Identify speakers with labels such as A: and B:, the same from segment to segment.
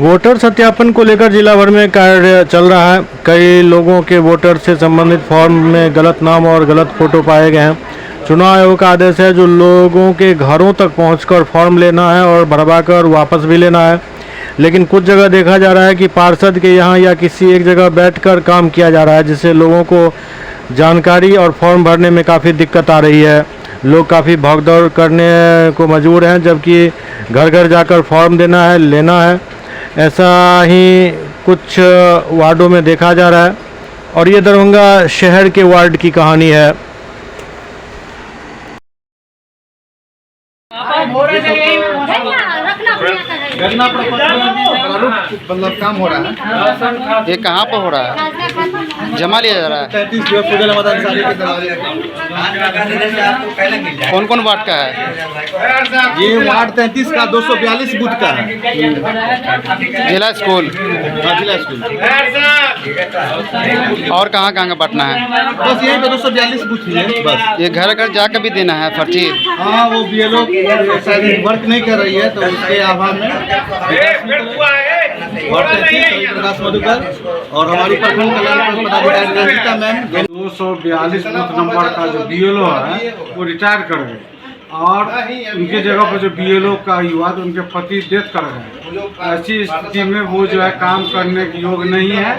A: Voter सत्यापन को लेकर जिला भर में कार्य चल रहा है। कई लोगों के वोटर से संबंधित फॉर्म में गलत नाम और गलत फोटो पाए गए हैं। चुनाव आयोग का आदेश है जो लोगों के घरों तक पहुंचकर फॉर्म लेना है और भरवाकर वापस भी लेना है। लेकिन कुछ जगह देखा जा रहा है कि पार्षद के यहाँ या किसी एक जगह बैठकर काम किया जा रहा है, जिससे लोगों को जानकारी और फॉर्म भरने में काफ़ी दिक्कत आ रही है। लोग काफ़ी भागदौड़ करने को मजबूर हैं, जबकि घर घर जाकर फॉर्म देना है, लेना है। ऐसा ही कुछ वार्डों में देखा जा रहा है और ये दरभंगा शहर के वार्ड की कहानी है।
B: मतलब काम हो रहा है। ये कहाँ पर हो रहा है? जमा लिया जा रहा है। 33 कौन कौन वार्ड का है?
C: ये वार्ड 33 का 242 बूथ का है।
B: जिला स्कूल।
C: जिला स्कूल।
B: और कहाँ कहाँ का बांटना है?
C: बस यही पे 242 बूथ ही है बस।
B: ये घर घर जाकर भी देना है पर्ची?
C: हाँ, वो BLO शायद वर्क नहीं कर रही है, तो उसके आभार में प्रकाश मधुकर और हमारी प्रखंड कल्याण पदाधिकारी रंजिता मैम
D: 242 बूथ नंबर का जो BLO है वो रिटायर कर गए और उनके जगह पर जो BLO का युवा तो उनके पति डेथ कर गए। ऐसी स्थिति में वो जो है काम करने के योग्य नहीं है,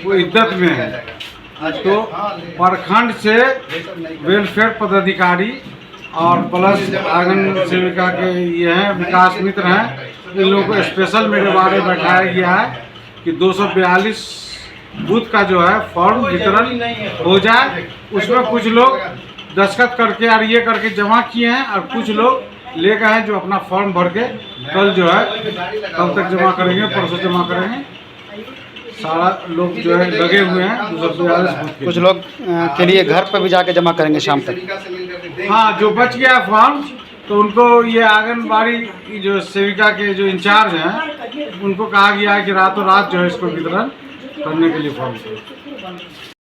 D: वो इद्दत में है। तो प्रखंड से वेलफेयर पदाधिकारी और प्लस आंगन सेविका के ये हैं, विकास मित्र हैं, इन लोगों को स्पेशल मेरे बारे में बैठाया गया है कि 242 बूथ का जो है फॉर्म वितरण हो जाए। उसमें कुछ लोग दस्तखत करके और ये करके जमा किए हैं और कुछ लोग ले गए हैं जो अपना फॉर्म भर के कल जो है कल तक जमा करेंगे, परसों जमा करेंगे। सारा लोग जो है लगे हुए हैं 242 बूथ।
B: कुछ लोग के लिए घर पर भी जाके जमा करेंगे शाम तक।
D: हाँ, जो बच गया फॉर्म तो उनको ये आंगनबाड़ी जो सेविका के जो इंचार्ज हैं उनको कहा गया है कि रातों रात जो है इसको वितरण करने के लिए फॉर्म